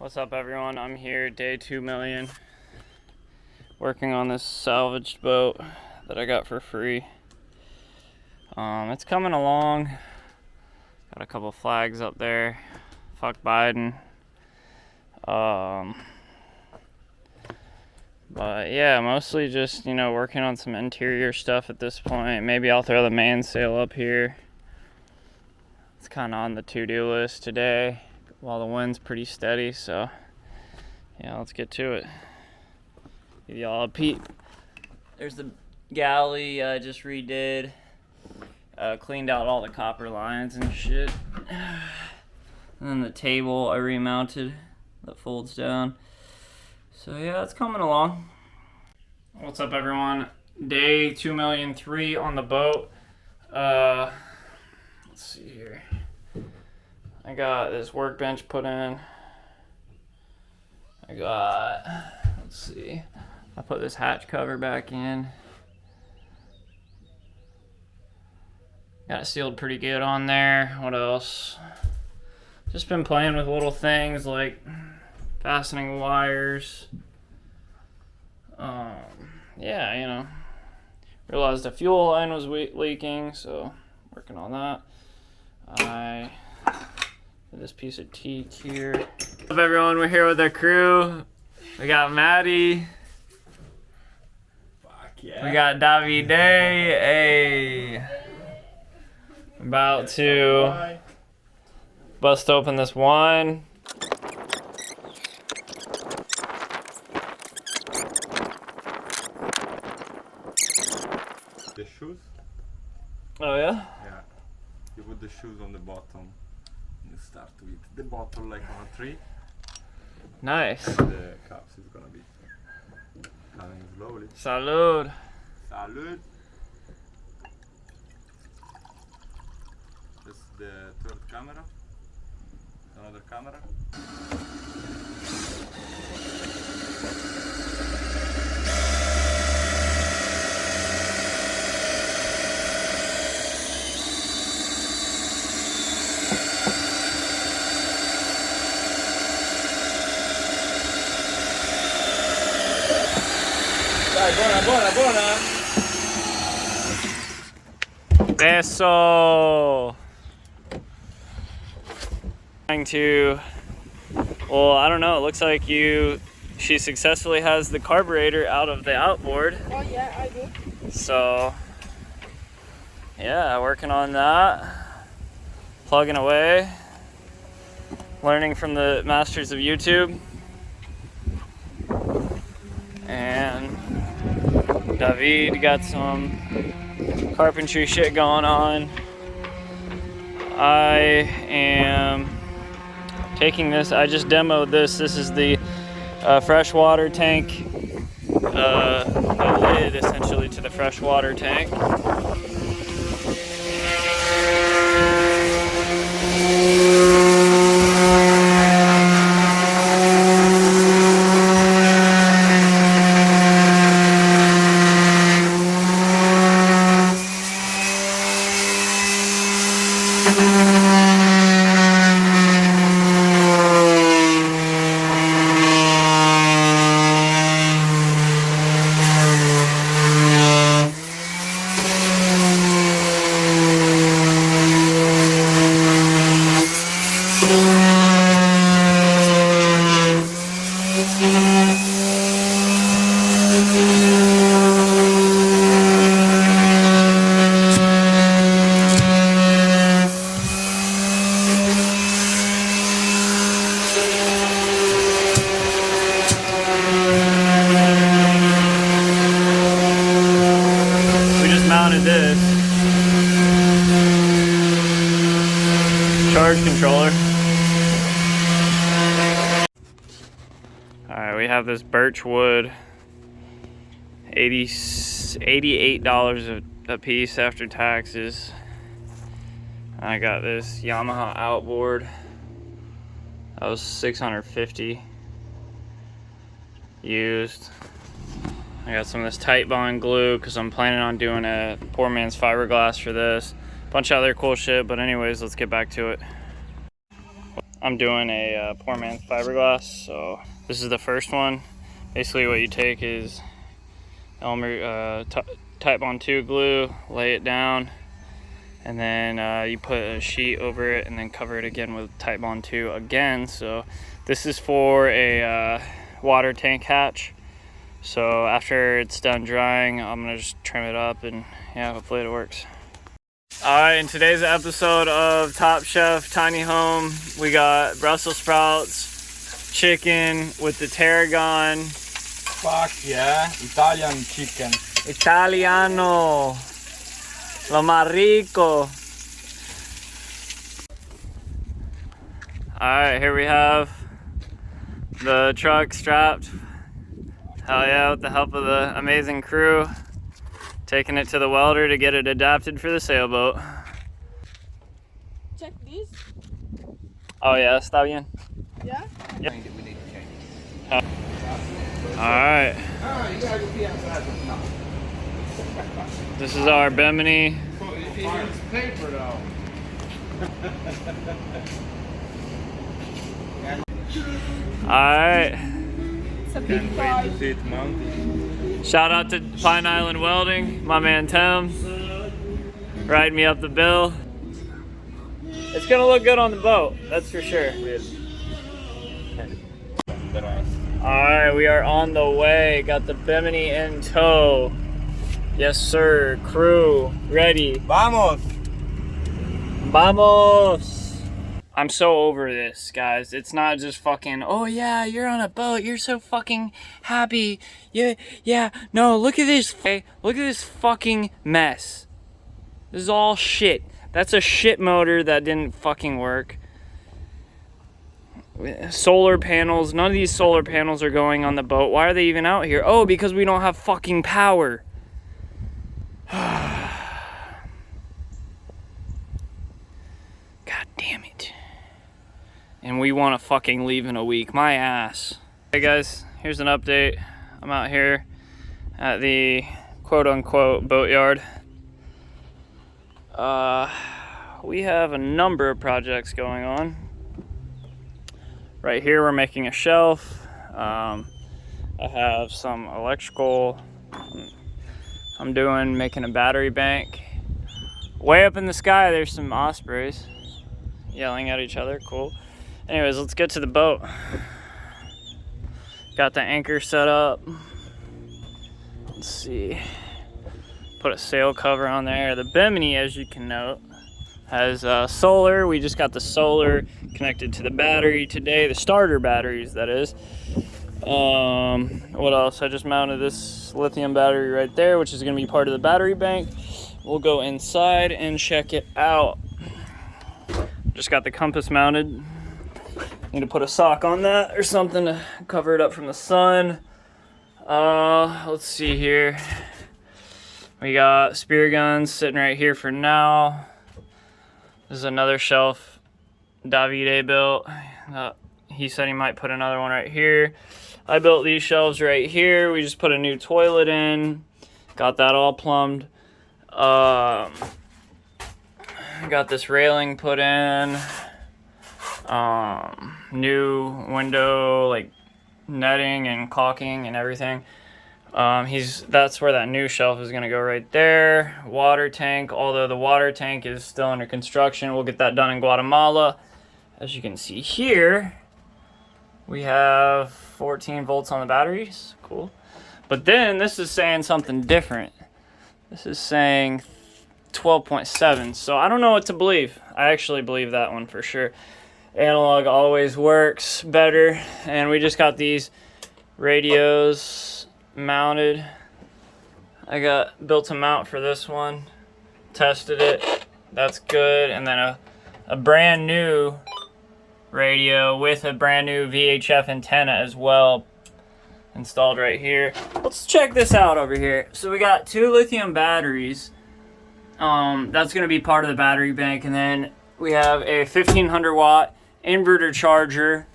What's up, everyone? I'm here, day 2 million, working on this salvaged boat that I got for free. It's coming along. Got a couple flags up there. Fuck Biden. But yeah, mostly just, working on some interior stuff at this point. Maybe I'll throw the mainsail up here. It's kind of on the to-do list today while the wind's pretty steady, so yeah, let's get to it. Give y'all a peep. There's the galley I just redid. Cleaned out all the copper lines and shit. And then the table I remounted that folds down. So yeah, it's coming along. What's up, everyone? Day 2,000,003 on the boat. Let's see here. I got this workbench put in. Let's see. I put this hatch cover back in. Got it sealed pretty good on there. What else? Just been playing with little things like fastening wires. Yeah, realized the fuel line was leaking, so working on that. I did this piece of teak here. What's up, everyone? We're here with our crew. We got Maddie. Fuck yeah. We got Davide. Hey. About to bust open this wine. The shoes? Oh yeah? Yeah. You put the shoes on the bottom. You start with the bottle like on a tree. Nice. The cups is gonna be coming slowly. Salud. Salud. This is the third camera. Another camera. Buona. Eso. Well, I don't know. It looks like she successfully has the carburetor out of the outboard. Oh yeah, I do. So, yeah, working on that. Plugging away. Learning from the masters of YouTube. And David got some carpentry shit going on. I am taking this, I just demoed this. This is the freshwater tank, a lid essentially to the freshwater tank. Mounted this charge controller. Alright, we have this birch wood, $88 a piece after taxes. I got this Yamaha outboard. That was $650 used. I got some of this tight bond glue because I'm planning on doing a poor man's fiberglass for this. Bunch of other cool shit, but anyways, let's get back to it. I'm doing a poor man's fiberglass. So this is the first one. Basically what you take is Elmer Type Bond 2 glue, lay it down, and then you put a sheet over it and then cover it again with Type Bond 2 again. So this is for a water tank hatch. So after it's done drying, I'm gonna just trim it up, and yeah, hopefully it works. Alright, in today's episode of Top Chef Tiny Home, we got Brussels sprouts, chicken with the tarragon. Fuck yeah, Italian chicken. Italiano, lo más rico. Alright, here we have the truck strapped. Hell yeah, with the help of the amazing crew. Taking it to the welder to get it adapted for the sailboat. Check these. Oh yeah, está bien. Yeah? Yep. Alright. This is our Bimini. It's paper though. Alright. It's a big prize. See it mounted. Shout out to Pine Island Welding, my man Tim, riding me up the bill. It's gonna look good on the boat, that's for sure. Alright, we are on the way. Got the Bimini in tow. Yes sir, crew, ready. Vamos! Vamos! I'm so over this, guys. It's not just fucking, oh yeah, you're on a boat, you're so fucking happy. Yeah, no, look at this, okay? Look at this fucking mess. This is all shit. That's a shit motor that didn't fucking work. Solar panels, none of these solar panels are going on the boat. Why are they even out here? Oh, because we don't have fucking power. God damn it. And we want to fucking leave in a week. My ass. Hey guys, here's an update. I'm out here at the quote-unquote boatyard. We have a number of projects going on. Right here we're making a shelf. I have some electrical I'm making a battery bank. Way up in the sky there's some ospreys yelling at each other. Cool. Anyways, let's get to the boat. Got the anchor set up. Let's see. Put a sail cover on there. The Bimini, as you can note, has solar. We just got the solar connected to the battery today. The starter batteries, that is. What else? I just mounted this lithium battery right there, which is going to be part of the battery bank. We'll go inside and check it out. Just got the compass mounted. Need to put a sock on that or something to cover it up from the sun. Let's see here. We got spear guns sitting right here for now. This is another shelf Davide built. He said he might put another one right here. I built these shelves right here. We just put a new toilet in. Got that all plumbed. Got this railing put in. New window, like netting and caulking and everything. That's where that new shelf is gonna go right there. Water tank, although the water tank is still under construction. We'll get that done in Guatemala. As you can see here, we have 14 volts on the batteries. Cool. But then this is saying something different. This is saying 12.7. So I don't know what to believe. I actually believe that one for sure. Analog always works better. And we just got these radios mounted. I built a mount for this one, tested it, that's good. And then a brand new radio with a brand new VHF antenna as well installed right here. Let's check this out over here. So we got 2 lithium batteries. That's going to be part of the battery bank. And then we have a 1500 watt inverter charger.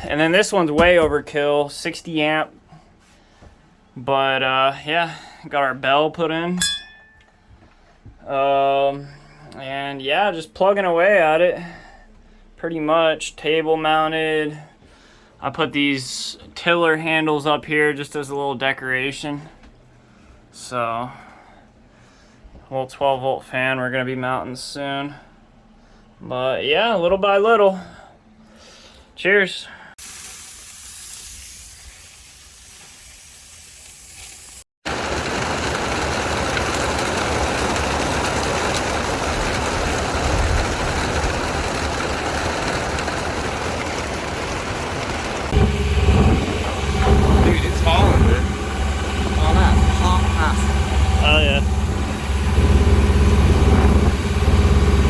And then this one's way overkill, 60 amp. But yeah, got our bell put in. And yeah, just plugging away at it. pretty much table mounted. I put these tiller handles up here just as a little decoration. So, a little 12-volt fan we're gonna be mounting soon. But yeah, little by little. Cheers. Oh yeah.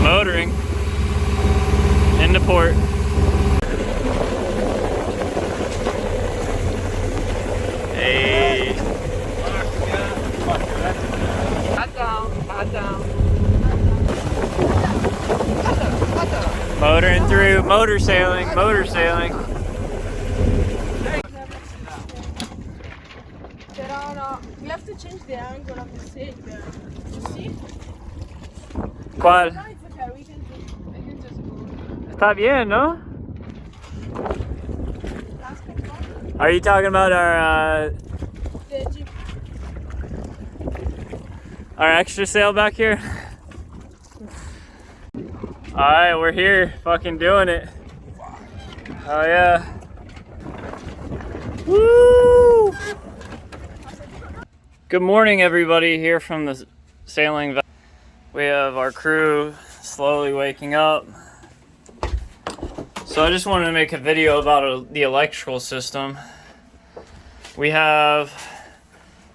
Motoring into port. Hey. Hot down. Motoring through, motor sailing. We have to change the angle of the sail there. You see? ¿Cuál? No, it's okay. We can just go. Está bien, ¿no? That's good. Are you talking about our The Jeep. extra sail back here? Alright, we're here, fucking doing it. Oh yeah. Woo! Good morning, everybody, here from the sailing. We have our crew slowly waking up. So I just wanted to make a video about the electrical system. We have,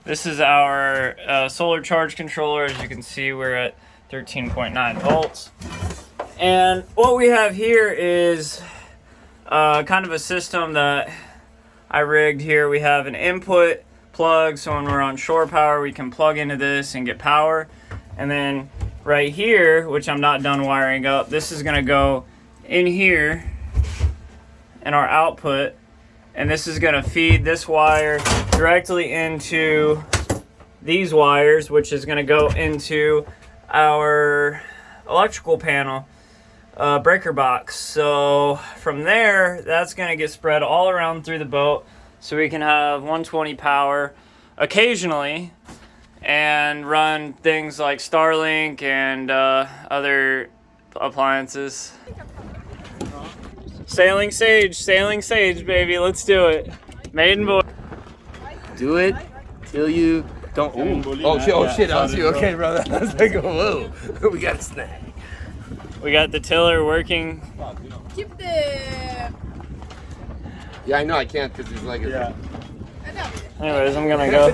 this is our solar charge controller. As you can see, we're at 13.9 volts. And what we have here is kind of a system that I rigged here. We have an input plug, so when we're on shore power, we can plug into this and get power. And then right here, which I'm not done wiring up, this is gonna go in here in our output, and this is gonna feed this wire directly into these wires, which is gonna go into our electrical panel breaker box. So from there, that's gonna get spread all around through the boat, so we can have 120 power occasionally and run things like Starlink and other appliances. Sailing Sage, baby, let's do it. Maiden Voyage. Do it till you don't. Ooh. Oh shit! I was you. Okay, brother. I was like, whoa, we got a snack. We got the tiller working. Keep the. Yeah, I know I can't because there's like a. Yeah. Anyways, I'm gonna go.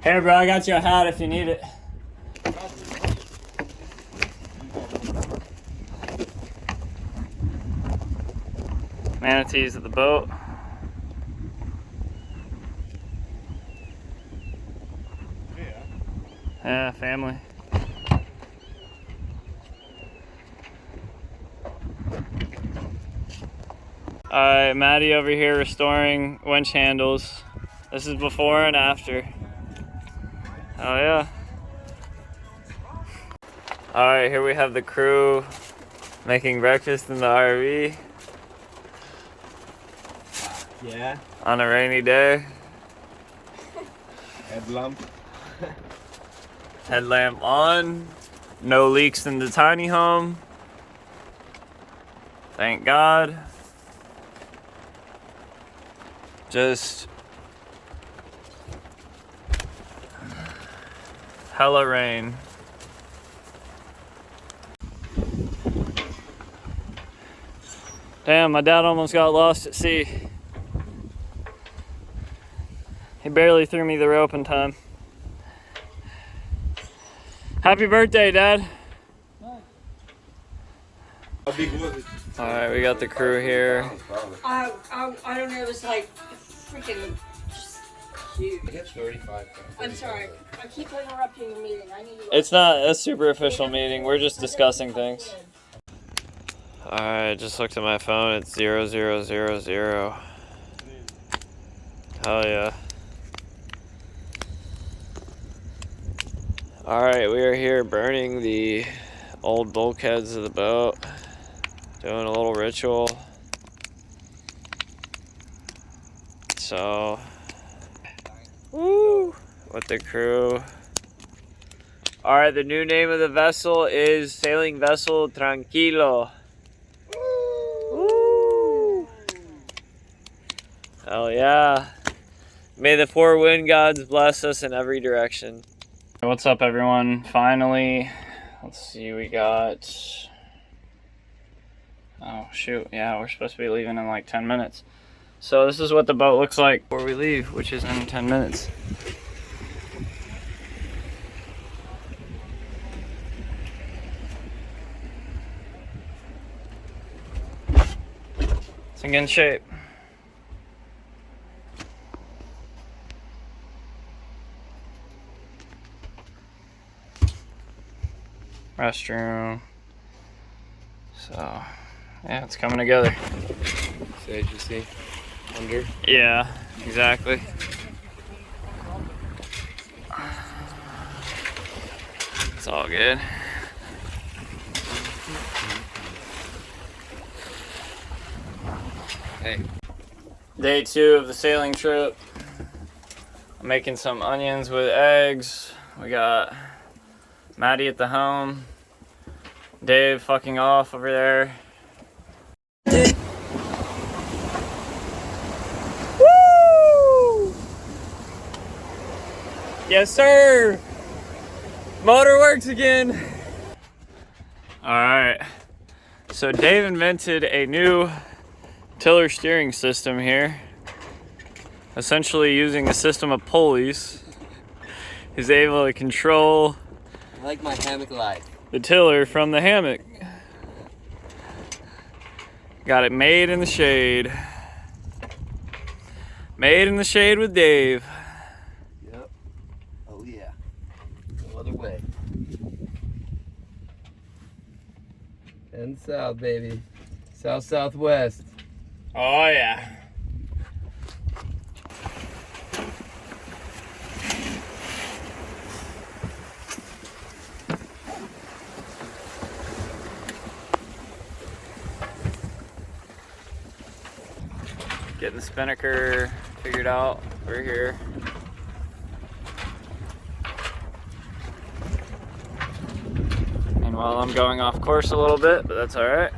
Hey, bro, I got you a hat if you need it. Manatees at the boat. Yeah, family. Alright, Maddie over here restoring winch handles. This is before and after. Oh yeah. Alright, here we have the crew making breakfast in the RV. Yeah. On a rainy day. Headlamp. Headlamp on. No leaks in the tiny home. Thank God. Just hella rain. Damn, my dad almost got lost at sea. He barely threw me the rope in time. Happy birthday, Dad. How big was it? Alright, we got the crew here. I don't know, it was like freaking just huge. It's 35. I'm sorry. I keep interrupting the meeting. I need to. It's not a super official meeting, we're just discussing things. Alright, just looked at my phone, it's 0000. Hell yeah. Alright, we are here burning the old bulkheads of the boat. Doing a little ritual. So, woo! With the crew. Alright, the new name of the vessel is sailing vessel Tranquilo. Woo! Hell yeah. May the four wind gods bless us in every direction. What's up, everyone? Finally, let's see, we got... Oh, shoot. Yeah, we're supposed to be leaving in like 10 minutes. So this is what the boat looks like before we leave, which is in 10 minutes. It's in good shape. Restroom. So, yeah, it's coming together. So as you see, under. Yeah, exactly. It's all good. Hey. Day 2 of the sailing trip. I'm making some onions with eggs. We got Maddie at the helm. Dave fucking off over there. Woo! Yes, sir! Motor works again! Alright. So Dave invented a new tiller steering system here. Essentially using a system of pulleys. He's able to control I like my hammock life. the tiller from the hammock. Got it made in the shade. Made in the shade with Dave. Yep. Oh yeah. No other way. And south, baby. South southwest. Oh yeah. Getting the spinnaker figured out. We're here. Meanwhile, I'm going off course a little bit, but that's all right.